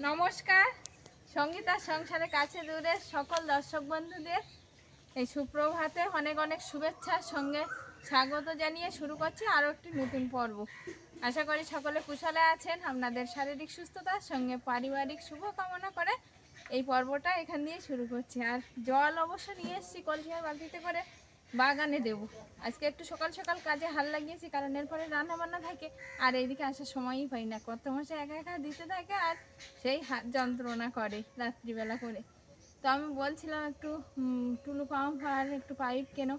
নমস্কার সঙ্গীতার সংসারে কাছে দূরে সকল দর্শক বন্ধুদের এই সুপ্রভাতে অনেক অনেক শুভেচ্ছার সঙ্গে স্বাগত জানিয়ে শুরু করছি আরও একটি নতুন পর্ব। আশা করি সকলে কুশলে আছেন। আপনাদের শারীরিক সুস্থতার সঙ্গে পারিবারিক শুভ কামনা করে এই পর্বটা এখান দিয়ে শুরু করছি। আর জল অবশ্য নিয়ে এসেছি কলসিয়ার বালতিতে করে বাগানে দেব। আজকে একটু সকাল সকাল কাজে হাল লাগিয়েছি, কারণ এরপরে রান্না বান্না থাকে আর এইদিকে আসার সময়ই পাই না। কত মাসে একা একা দিতে থাকে আর সেই হাত যন্ত্রণা করে রাত্রিবেলা করে। তো আমি বলছিলাম একটু টুলু পাম্প আর একটু পাইপ কেন,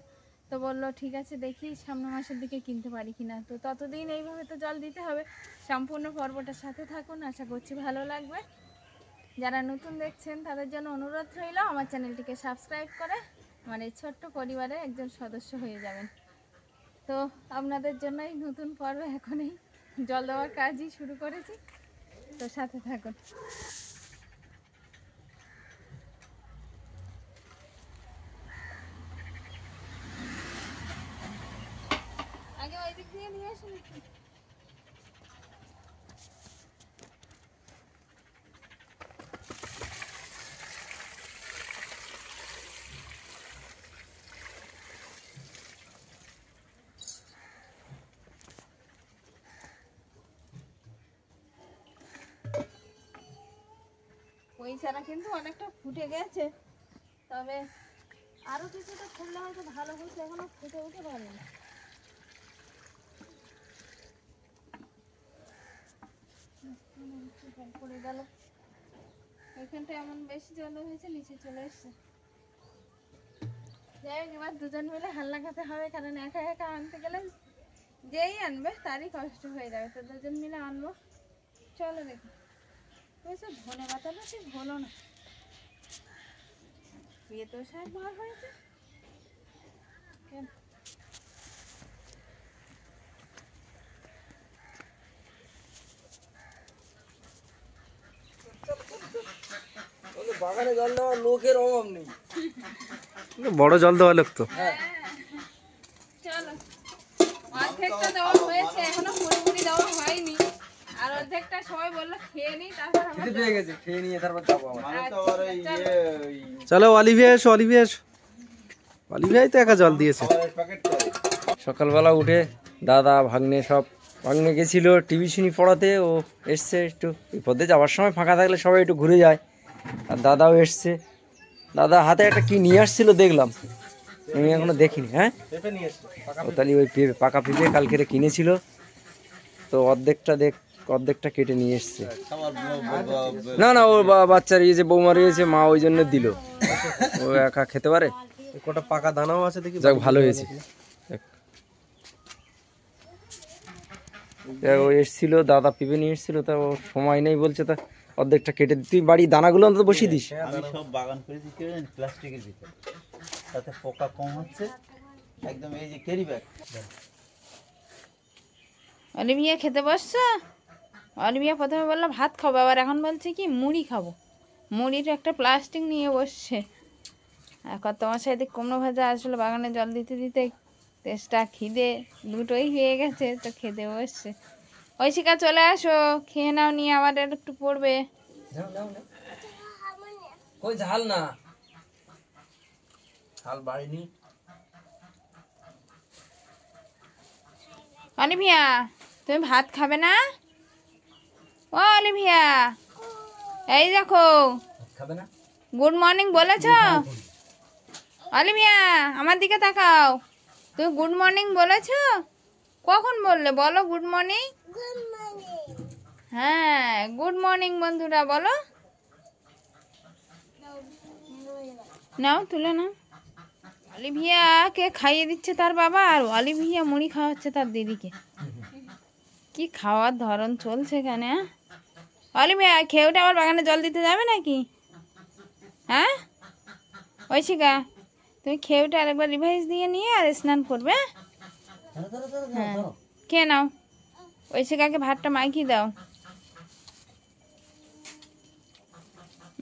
তো বললো ঠিক আছে দেখি সামনের মাসের দিকে কিনতে পারি কিনা। তো ততদিন এইভাবে তো জল দিতে হবে। সম্পূর্ণ পর্বটার সাথে থাকুন, আশা করছি ভালো লাগবে। যারা নতুন দেখছেন তাদের জন্য অনুরোধ রইল আমার চ্যানেলটিকে সাবস্ক্রাইব করে আমার এই ছোট্ট পরিবারের একজন সদস্য হয়ে যাবেন। তো আপনাদের জন্য এই নতুন পর্ব এখনই জল দেওয়ার কাজই শুরু করেছি, তো সাথে থাকুন। আগে ওই দিক দিয়ে নিয়ে আসুন। ওই চারা কিন্তু অনেকটা ফুটে গেছে, তবে আরো কিছুটা ফুললে হয়তো ভালো হচ্ছে, এখনো ফুটে উঠে পারেনি। পড়ে গেল এখানটা, এমন বেশি জল হয়েছে নিচে চলে এসছে। যাই হোক, এবার দুজন মিলে হাল লাগাতে হবে, কারণ একা একা আনতে গেলে যেই আনবে তারই কষ্ট হয়ে যাবে। তো দুজন মিলে আনবো। চলো দেখি। বুঝছো, ধনে পাতাটা ঠিক হলো না। বিয়ে তো সাহেব বার হয়েছে কেন? বাগানে জল দেওয়ার লোকের অভাব নেই, বড় জল দেওয়া লোক তো। চলো, অর্ধেকটা দেওয়া হয়েছে, এখনো পুরোপুরি দেওয়া হয়নি। আর অর্ধেকটা সবাই বললো খেয়ে নিই, তারপর খেতে পেয়ে গেছে, খেয়ে নিয়ে তারপর যাবো আমার। চলো অলিভিয়া এসো, অলিভিয়া এসো। অলিভিয়াই তো একা জল দিয়েছে। সকালবেলা উঠে দাদা ভাগ্নে সব, ভাগ্নে গেছিল টিউশনি পড়াতে, ও এসছে একটু বিপদে যাওয়ার সময় ফাঁকা থাকলে সবাই একটু ঘুরে যায়। আর দাদাও এসছে। দাদা হাতে একটা কি নিয়ে আসছিল দেখলাম, আমি এখনো দেখিনি। হ্যাঁ, ও তাহলে ওই পেঁপে, পাকা পেঁপে কালকে কিনেছিল, তো অর্ধেকটা কেটে নিয়ে এসছে। না না, ওর বাচ্চার ইয়ে যে বৌমার ইয়েছে, মা ওই জন্য দিল, ও একা খেতে পারে। কটা পাকা দানাও আছে দেখি, যাক ভালো হয়েছে। ও এসছিল, দাদা পেঁপে নিয়ে এসছিল, তা ও সময় নেই বলছে, তা অর্ধেকটা কেটে তুই বাড়ি দানাগুলো অন্তত বসিয়ে দিস। আমি সব বাগান করেছি প্লাস্টিকের ভিতরে, তাতে পোকা কম হচ্ছে একদম। এই যে ক্যারি ব্যাগ। অলিভিয়া খেতে বসছো? অলিভিয়া প্রথমে বললো ভাত খাবো, আবার এখন বলছে কি মুড়ি খাবো। মুড়ির একটা প্লাস্টিক নিয়ে বসছে। আর কত মাসে এদিকে কুমড়ো ভাজা আসলে বাগানে জল দিতে দিতে তেষ্টা খিদে দুটোই হয়ে গেছে, তো খেতে বসছে। ঐশিকা চলে আসো, খেয়ে নাও, নিয়ে আবার একটু পড়বে। কই ঝাল না, ঝাল বাড়িনি। অলিভিয়া তুমি ভাত খাবে না? ও অলিভিয়া, এই দেখো খাবে না? গুড মর্নিং বলেছ? অলিভিয়া আমার দিকে তাকাও, তুমি গুড মর্নিং বলেছ? কখন বললে বলো গুড মর্নিং? হ্যাঁ গুড মর্নিং বন্ধুরা বলো। নাও তুলে নাও। অলিভিয়াকে খাইয়ে দিচ্ছে তার বাবা, আর অলিভিয়া মুড়ি খাওয়াচ্ছে তার দিদিকে। কি খাওয়ার ধরন চলছে এখানে। অলিভিয়া খেয়ে উঠে আবার বাগানে জল দিতে যাবে নাকি? হ্যাঁ ঐশিকা, তুমি খেয়ে উঠে আরেকবার রিভাইস দিয়ে নিয়ে আর স্নান করবে। হ্যাঁ খেয়ে নাও। ঐশিকাকে ভাতটা মাইখিয়ে দাও,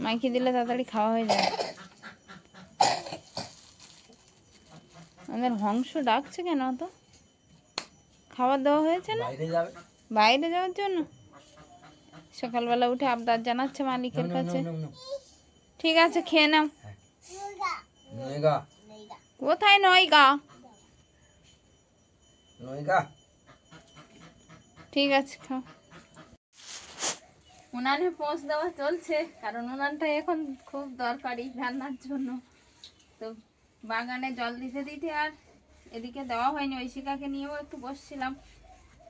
মাইখিয়ে দিলে তাড়াতাড়ি খাওয়া হয়ে যাবে। আমাদের হংস ডাকছে কেন? তো খাবার দেওয়া হয়েছে না বাইরে যাবে, বাইরে যাওয়ার জন্য? সকালবেলা উঠে আবদার জানাচ্ছে মালিকের নাও, কাছে। নাও, নাও, নাও। ঠিক আছে, খেয়ে নাও। নয়গা কোথায় নয় গা? নয়গা ঠিক আছে, খাও। উনানে পোঁছ দেওয়া চলছে, কারণ উনানটা এখন খুব দরকারি রান্নার জন্য। তো বাগানে জল দিতে দিতে আর এদিকে দেওয়া হয়নি, ঐশিকাকে নিয়েও একটু বসছিলাম।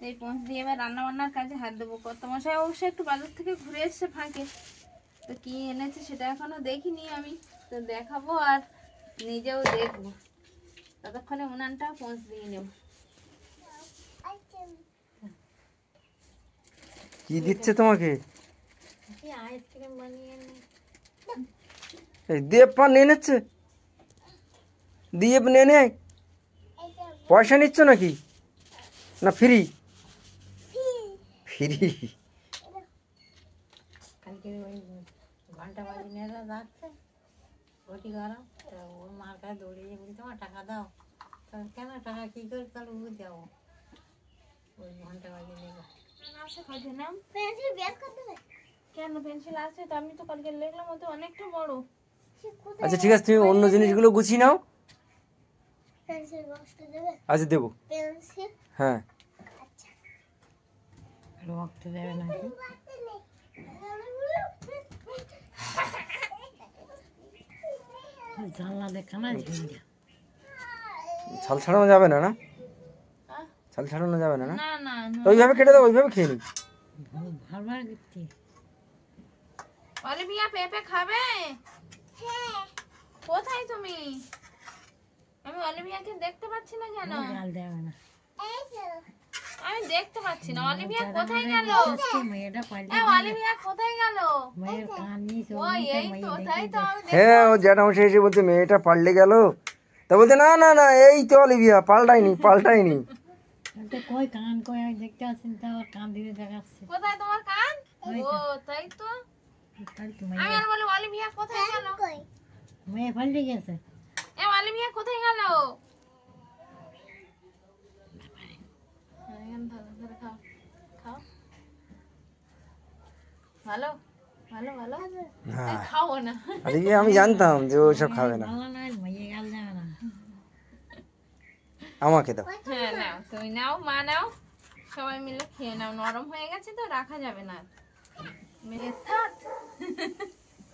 এই পোঁছ দিয়ে এবার রান্না বান্নার কাজে হাত দেবো। কত মশাই অবশ্যই একটু বাজার থেকে ঘুরে এসছে ফাঁকে, তো কি এনেছে সেটা এখনো দেখিনি আমি, তো দেখাবো আর নিজেও দেখবো। ততক্ষণে উনানটা পোঁছ দিয়ে নেব। কি দিচ্ছে তোমাকে? এই দিয়ে পান নিয়ে নিচ্ছে, দিয়ে নিয়ে নেয়। পয়সা নিচ্ছ নাকি না ফ্রি? ফ্রি? কালকে ওই ঘন্টা বাজি নিয়ে যাচ্ছে ঘটি গরম, তো ওর মার কাছে দৌড়িয়ে বলছে আমার টাকা দাও। তাহলে কেন টাকা কী করে, তাহলে ও যাবো ওই ঘন্টা বাজি নেবো। কেন পেন্সিল আছে তো? আমি তো কালকে লিখলাম, ও তো অনেকটা বড়। আচ্ছা ঠিক আছে, তুমি অন্য জিনিসগুলো গুছিয়ে নাও। আচ্ছা দেবো, হ্যাঁ। রক্ত দেবে নাকি? জানলা দেখা না ঝিঙ্গা ছাল ছাড়ানো যাবে না, না আহ? ছাল ছাড়ানো যাবে না, না না না তো ওইভাবে কেটে দাও, ওইভাবে খেয়ে নি। ভালো গিফটি অলিভিয়া পেঁপে খাবে? কোথায় তুমি? আমি অলিভিয়াকে দেখতে পাচ্ছি না কেন? গাল দেবে না। আমি দেখতে পাচ্ছি না। অলিভিয়া কোথায় গেল? মেয়েটা পাল্টে অলিভিয়া কোথায় গেল? মেয়ের কান নিয়ে ওই এই তো, তাই তো আমি হ্যাঁ, ও জ্যাঠামশাই এসে বলছে মেয়েটা পাল্টে গেল, তা বলছে না না না এই তো অলিভিয়া, পাল্টাইনি পাল্টাইনি। তো কই কান কই আমি দেখতে আসছেন, তো আমার কান দিয়ে দেখাচ্ছে। কোথায় তোমার কান? ও তাই তো। তাই তো আমি আর বলি অলিভিয়া কোথায় গেল? মেয়ে পাল্টে গেছে। অলিভিয়া কোথায় গেল? খাও খাও, ভালো ভালো ভালো। হ্যাঁ, খাও না। আরে আমি জানতাম যে ও সব খাবে না। ভালো নয়, মেয়ে গাল দেবে না। আমাকে দাও। হ্যাঁ নাও, তুমি নাও, মা নাও, সবাই মিলে খেয়ে নাও। নরম হয়ে গেছে তো, রাখা যাবে না।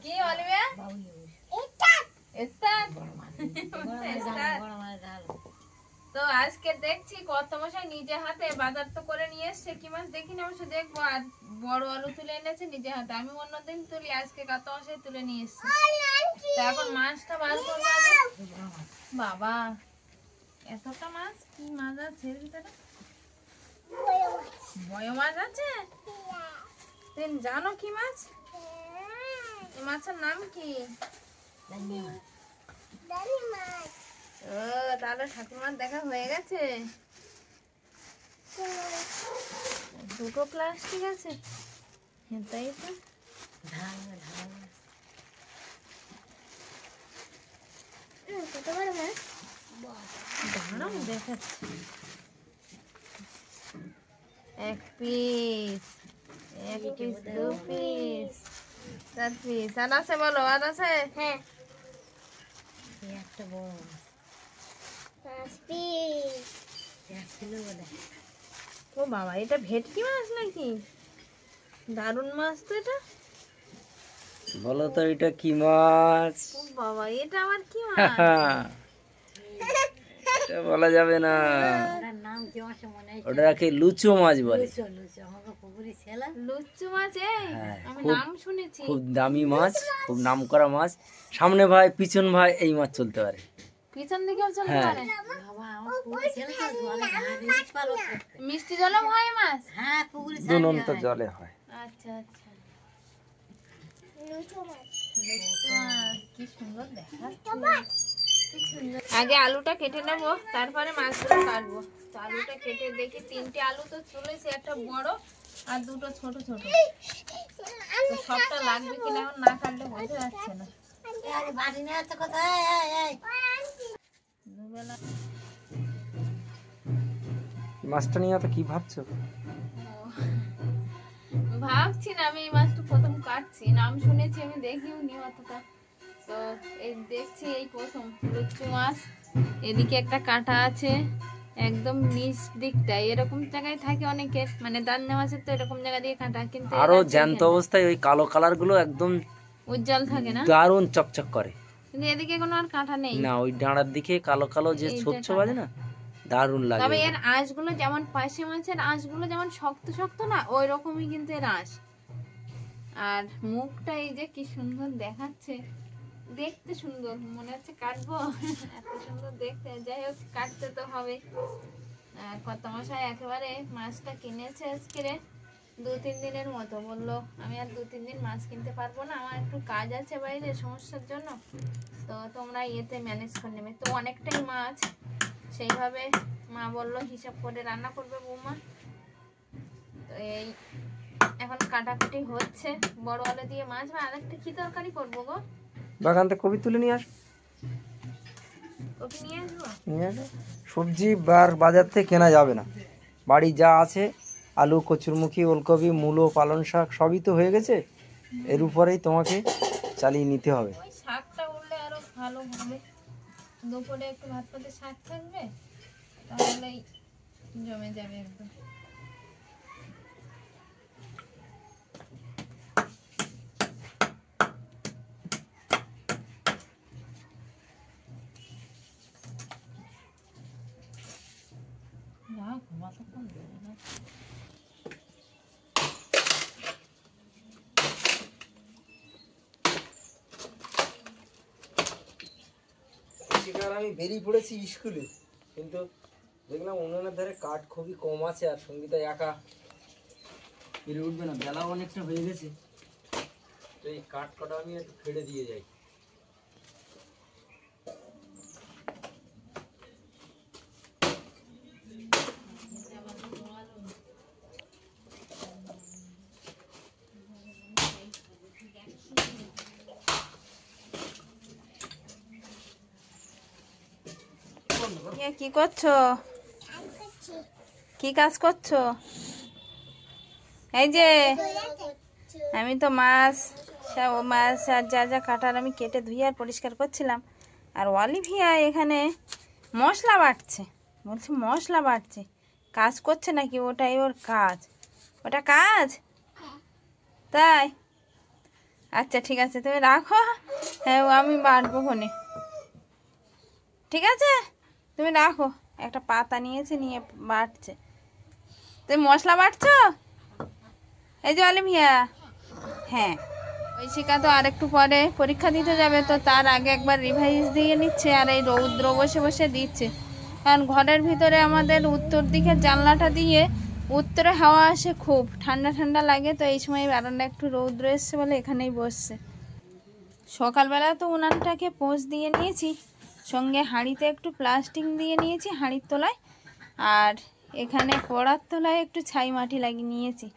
কি অলিভিয়া? তো আজকে দেখছি কত মশাই নিজে হাতে বাজার তো করে নিয়ে এসছে। কি মাছ দেখিনি অবশ্য, দেখবো। আর বড় আলু তুলে এনেছে নিজে হাতে। আমি অন্যদিন তুলি, আজকে কত মশাই তুলে নিয়ে এসছে। তো এখন মাছটা বার করবো আগে। বাবা, এতটা মাছ! কি মাছ আছে এর ভিতরে? বয় মাছ আছে? তুমি জানো কি মাছ? এই মাছের নাম কি? ও, তাহলে ঠাকুরমার দেখা হয়ে গেছে। দুটো প্লাস্টিক আছে। হ্যাঁ তাই তো। দাঁড়াও দেখাচ্ছি। এক পিস, এক পিস, দু পিস, 4 পিস। আর আছে বলো, আর আছে? হ্যাঁ, একটা বড় 5 পিস। 1 কিলো বলে। ও বাবা, এটা ভেটকি মাছ নাকি? দারুণ মাছ তো এটা। বলো তো এটা কি মাছ? ও বাবা, এটা আবার কি মাছ? এটা বলা যাবে না, ওটার নাম কি আমার মনে হয়? ওটাকে লুচো মাছ বলে। লুচো লুচো আমাকে পুকুরে ছেলা। লুচ্চু মাছ? এই হ্যাঁ, আমি খুব- নাম শুনেছি। খুব দামি মাছ, খুব নাম করা মাছ। সামনে ভাই পিছন ভাই এই মাছ চলতে পারে। পিছন দিকেও চলতে হ্যাঁ। পারে? বাবা আমার পুকুরে ছেলে তো জলে ঘাট ইলিশ পালন করতে। মিষ্টি জলও হয় মাছ? হ্যাঁ পুকুরে দুনন্ত জলে হয়। আচ্ছা আচ্ছা। লুচ্চু মাছ, কি সুন্দর দেখাচ্ছে। কি সুন্দর। আগে আলুটা কেটে নেব, তারপরে মাছগুলো কাটবো। তো আলুটা কেটে দেখি 3টে আলু তো চলেছে, একটা বড় আর দুটো ছোট ছোট। তো সবটা লাগবে কিনা এখন না কাটলে বোঝা যাচ্ছে না। আরে বাড়ি নিয়ে আসছে কোথায়? এই দুবেলা মাছটা নিয়ে তো কি ভাবছো? ভাবছি না, আমি এই মাছটা প্রথম কাটছি, নাম শুনেছি আমি দেখিও নি অতটা। তো এই দেখছি এই প্রথম লুচু মাছ। এদিকে একটা কাঁটা আছে একদম নিচ দিকটায়, এরকম জায়গায় থাকে অনেকের, মানে দান্নে মাছের তো এরকম জায়গা দিয়ে কাঁটা, কিন্তু এর আরো আছে জ্যান্ত এখানে। অবস্থায় ওই কালো কালার গুলো একদম উজ্জ্বল থাকে না, দারুণ চকচক করে। কিন্তু এদিকে কোনো আর কাঁটা নেই। না, ওই ডাঁড়ার দিকে কালো কালো যে এইটা স্বচ্ছ কাঁটা। বাজে না, দারুণ লাগে। তবে এর আঁশগুলো যেমন পার্শে মাছের আঁশগুলো যেমন শক্ত শক্ত না, ওই রকমই কিন্তু এর আঁশ। আর মুখটা এই যে কি সুন্দর দেখাচ্ছে, দেখতে সুন্দর, মনে হচ্ছে কাটবো এত সুন্দর দেখতে। যাই হোক, কাটতে তো হবে। কত মশাই একেবারে মাছটা কিনেছে আজকে 2-3 দিনের মতো, বললো আমি আর 2-3 দিন মাছ কিনতে পারবো না, আমার একটু কাজ আছে বাইরে সমস্যার জন্য, তো তোমরা ইয়েতে ম্যানেজ করে নেবে। তো অনেকটাই মাছ, সেইভাবে মা বললো হিসাব করে রান্না করবে বৌমা। তো এই এখন কাটাকুটি হচ্ছে, বড় আলু দিয়ে মাছ। বা আরেকটা কি তরকারি করবো গো? বাগান থেকে কবি তুলে নিয়ে আস, কপি নিয়ে আসবো। নিয়ে আসো। সবজি আর বাজার থেকে কেনা যাবে না, বাড়ি যা আছে আলু, কচুরমুখী, ওলকপি, মূলো, পালং শাক সবই তো হয়ে গেছে, এর উপরেই তোমাকে চালিয়ে নিতে হবে। ওই শাকটা উঠলে আরো ভালো হবে, দুপুরে একটু ভাত পাতে শাক থাকবে, তাহলেই জমে যাবে একদম। আমি বেরিয়ে পড়েছি স্কুলে, কিন্তু দেখলাম উনুনের ধারে কাঠ খুবই কম আছে, আর সঙ্গীতা একা পেরে উঠবে না, বেলা অনেকটা হয়ে গেছে। তো এই কাঠ কটা আমি একটু ফেলে দিয়ে যাই। কি করছো? কি কাজ করছো? এই যে আমি তো মাছ আর যা যা কাটার আমি কেটে ধুয়ে আর পরিষ্কার করছিলাম, আর অলিভিয়া এখানে মশলা বাটছে, বলছে মশলা বাটছে। কাজ করছে নাকি? ওটাই ওর কাজ। ওটা কাজ? তাই? আচ্ছা ঠিক আছে, তুমি রাখো, হ্যাঁ আমি বাটবো খনে। ঠিক আছে, তুমি রাখো। একটা পাতা নিয়েছে, নিয়ে বাটছে। তুমি মশলা বাটছো? এই যে অলিভিয়া। হ্যাঁ, ঐশিকা তো আর একটু পরে পরীক্ষা দিতে যাবে, তো তার আগে একবার রিভাইজ দিয়ে নিচ্ছে, আর এই রৌদ্র বসে বসে দিচ্ছে। কারণ ঘরের ভিতরে আমাদের উত্তর দিকের জানলাটা দিয়ে উত্তরে হাওয়া আসে, খুব ঠান্ডা ঠান্ডা লাগে, তো এই সময় বারান্দা একটু রৌদ্র এসছে বলে এখানেই বসছে। সকালবেলা তো উনানটাকে পোঁছ দিয়ে নিয়েছি, সঙ্গে হাঁড়িতে একটু প্লাস্টিক দিয়ে নিয়েছি হাঁড়ির তলায়, আর এখানে কড়ার তলায় একটু ছাই মাটি লাগিয়ে নিয়েছি,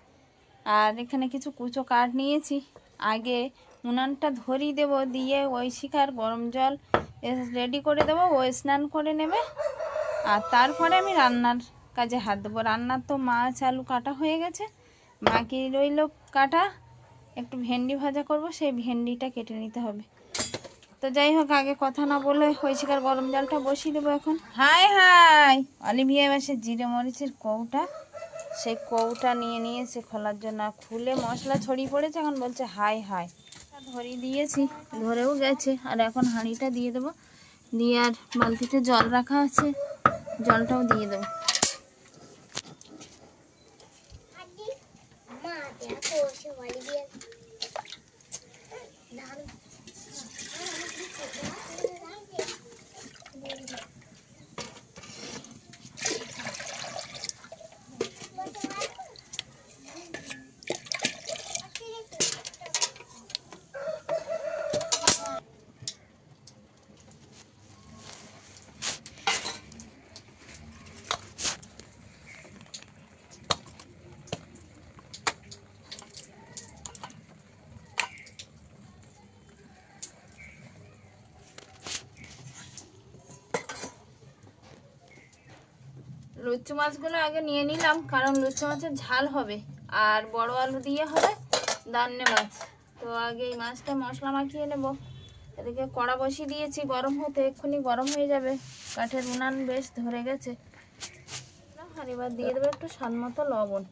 আর এখানে কিছু কুচো কাঠ নিয়েছি। আগে উনানটা ধরিয়ে দেবো, দিয়ে ওই শিখার গরম জল রেডি করে দেবো, ও স্নান করে নেবে, আর তারপরে আমি রান্নার কাজে হাত দেবো। রান্নার তো মাছ আলু কাটা হয়ে গেছে, বাকি রইল কাটা, একটু ভেন্ডি ভাজা করব, সেই ভেন্ডিটা কেটে নিতে হবে। তো যাই হোক, আগে কথা না বলে হইছিকার গরম জলটা বসিয়ে দেবো এখন। হাই হাই, অলিভিয়া বাসে জিরে মরিচের কৌটা, সেই কৌটা নিয়ে নিয়েছে খোলার জন্য, খুলে মশলা ছড়িয়ে পড়েছে, এখন বলছে হাই হাই। ধরিয়ে দিয়েছি, ধরেও গেছে, আর এখন হাঁড়িটা দিয়ে দেবো, দিয়ে আর বালতিতে জল রাখা আছে, জলটাও দিয়ে দেবো। লুচি মাছগুলো আগে নিয়ে নিলাম, কারণ লুচি মাছের ঝাল হবে, আর বড় আলু দিয়ে হবে দান্নে মাছ। তো আগে এই মাছটা মশলা মাখিয়ে নেব। এদিকে কড়া বসিয়ে দিয়েছি গরম হতে, এক্ষুনি গরম হয়ে যাবে। কাঠের উনান বেশ ধরে গেছে। আর এবার দিয়ে দেবো একটু স্বাদ মতো লবণ।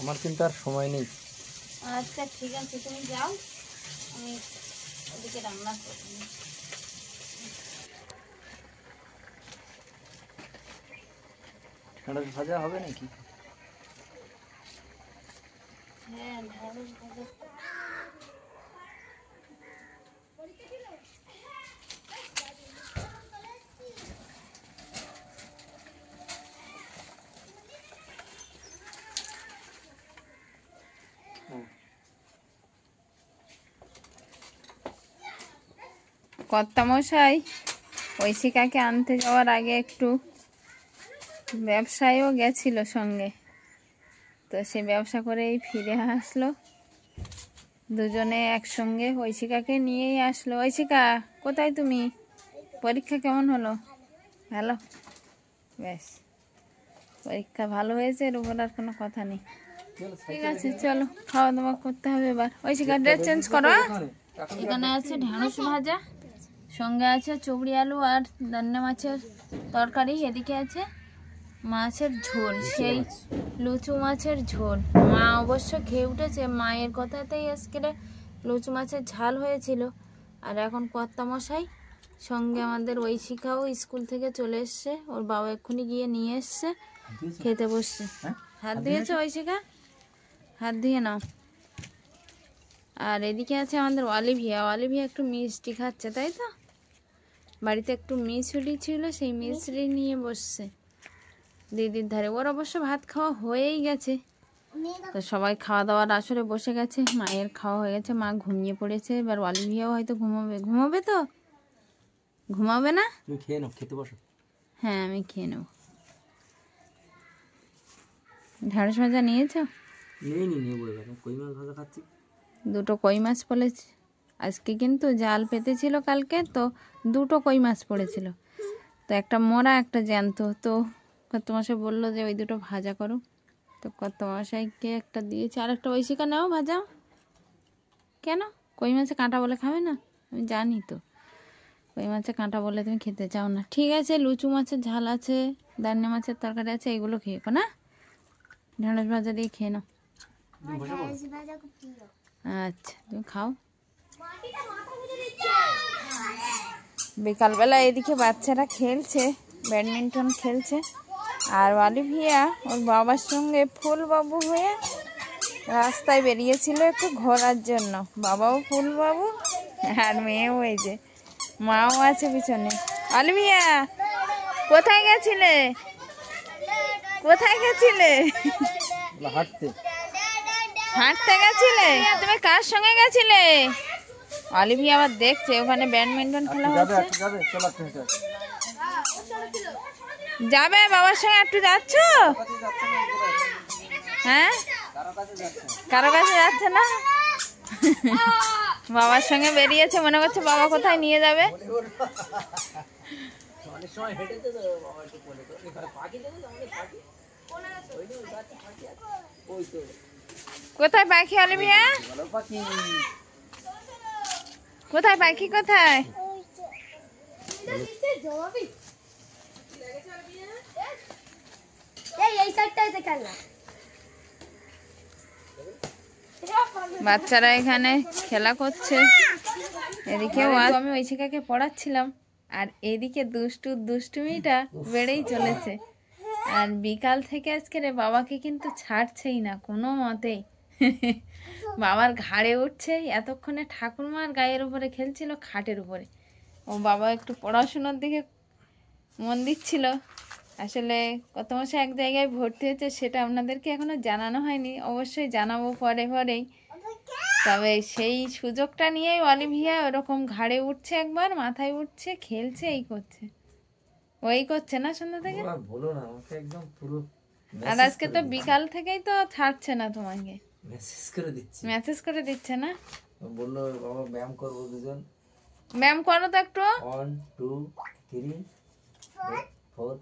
আমার কিন্তু আর সময় নেই। আচ্ছা ঠিক আছে, তুমি যাও, আমি ওদিকে রান্না করি। ঢেঁড়স ভাজা হবে নাকি? হ্যাঁ ঢেঁড়স ভাজা। কর্তামশাই ঐশিকাকে আনতে যাওয়ার আগে একটু ব্যবসায়ও গেছিল সঙ্গে। তো সে ব্যবসা করেই ফিরে আসলো, দুজনে একসঙ্গে ঐশিকাকে নিয়েই আসলো। ঐশিকা কোথায় তুমি? পরীক্ষা কেমন হলো? ভালো, বেশ, পরীক্ষা ভালো হয়েছে, এর উপর আর কোনো কথা নেই। ঠিক আছে চলো, খাওয়া দাওয়া করতে হবে এবার। ঐশিকা ড্রেস চেঞ্জ করো। এখানে আছে ঢেঁড়স ভাজা, সঙ্গে আছে চুবড়ি আলু আর দান্নে মাছের তরকারি। এদিকে আছে মাছের ঝোল, সেই লুচু মাছের ঝোল। মা অবশ্য খেয়ে উঠেছে, মায়ের কথাতেই আজকে লুচু মাছের ঝাল হয়েছিল। আর এখন কর্তামশাই সঙ্গে আমাদের ঐশিকাও স্কুল থেকে চলে এসছে, ওর বাবা এক্ষুনি গিয়ে নিয়ে এসছে, খেতে বসছে। হাত দিয়েছে ঐশিকা? হাত দিয়ে নাও। আর এদিকে আছে আমাদের অলিভিয়া। অলিভিয়া একটু মিষ্টি খাচ্ছে, তাই তো? বাড়িতে একটু মিছরি ছিল, সেই মিছরি নিয়ে বসছে দিদির ধারে। ওর অবশ্য ভাত খাওয়া হয়েই গেছে, তো সবাই খাওয়া দাওয়ার আসরে বসে গেছে। মায়ের খাওয়া হয়ে গেছে, মা ঘুমিয়ে পড়েছে। এবার অলিভিয়াও হয়তো ঘুমাবে। ঘুমাবে তো? ঘুমাবে না? তুমি খেয়ে নাও, খেতে বসো। হ্যাঁ আমি খেয়ে নেব। ঢেঁড়স ভাজা নিয়েছো? নেবো এবার, কই মাছ ভাজা খাচ্ছি। দুটো কই মাছ পড়েছে আজকে, কিন্তু জাল পেতেছিল কালকে, তো দুটো কই মাছ পড়েছিল। তো একটা মরা একটা জ্যান্ত। তো কর্তামশাই বললো যে ওই দুটো ভাজা করো, তো কর্তামশাইকে একটা দিয়েছি। আর একটা ঐশিকা নাও ভাজা। কেন? কই মাছে কাঁটা বলে খাবে না? আমি জানি তো, কই মাছে কাঁটা বলে তুমি খেতে চাও না। ঠিক আছে, লুচু মাছের ঝাল আছে, দান্নে মাছের তরকারি আছে, এগুলো খেয়েকো না, ঢেঁড়স ভাজা দিয়ে খেয়ে নাও। আচ্ছা তুমি খাও। বিকালবেলা এদিকে বাচ্চারা খেলছে, ব্যাডমিন্টন খেলছে। আর অলিভিয়া ওর বাবার সঙ্গে ফুলবাবু হয়ে রাস্তায় বেরিয়েছিল একটু ঘোরার জন্য। বাবাও ফুলবাবু আর মেয়েও, এই যে মাও আছে পিছনে। অলিভিয়া কোথায় গেছিলে? কোথায় গেছিলে? হাঁটতে। হাঁটতে গেছিলে? তুমি কার সঙ্গে গেছিলে? অলিভিয়া আবার দেখছে ওখানে ব্যাডমিন্টন খেলা হচ্ছে। যাবে বাবার সঙ্গে? একটু যাচ্ছ? হ্যাঁ, কারো কাছে যাচ্ছে না? বাবার সঙ্গে বেরিয়েছে, মনে করছে বাবা কোথায় নিয়ে যাবে। কোথায় পাখি অলিভিয়া? কোথায় পাখি কোথায়? বাচ্চারা এখানে খেলা করছে, এদিকে আমি ঐশিকাকে পড়াচ্ছিলাম আর এদিকে দুষ্টুমিটা বেড়েই চলেছে। আর বিকাল থেকে আজকে রে বাবাকে কিন্তু ছাড়ছেই না কোনো মতেই। বাবার ঘাড়ে উঠছে, এতক্ষণে ঠাকুরমার গায়ের উপরে খেলছিল, খাটের উপরে। ও বাবা একটু পড়াশোনার দিকে মন দিচ্ছিল। আসলে কত মাসে এক জায়গায় ভর্তি হয়েছে সেটা আপনাদেরকে এখনো জানানো হয়নি, অবশ্যই জানাবো পরেই। তবে সেই সুযোগটা নিয়েই অলিভিয়া ওরকম ঘাড়ে উঠছে, একবার মাথায় উঠছে, খেলছে, এই করছে, ওই করছে না সন্ধ্যা থেকে। বলো না আমাকে একদম পুরো আর আজকে তো বিকাল থেকেই তো ছাড়ছে না তোমাকে, মেসেজ করে দিচ্ছে না। বললো বাবা ব্যায়াম করবো দুজন। ব্যায়াম করো তো একটু। 1 2 3 4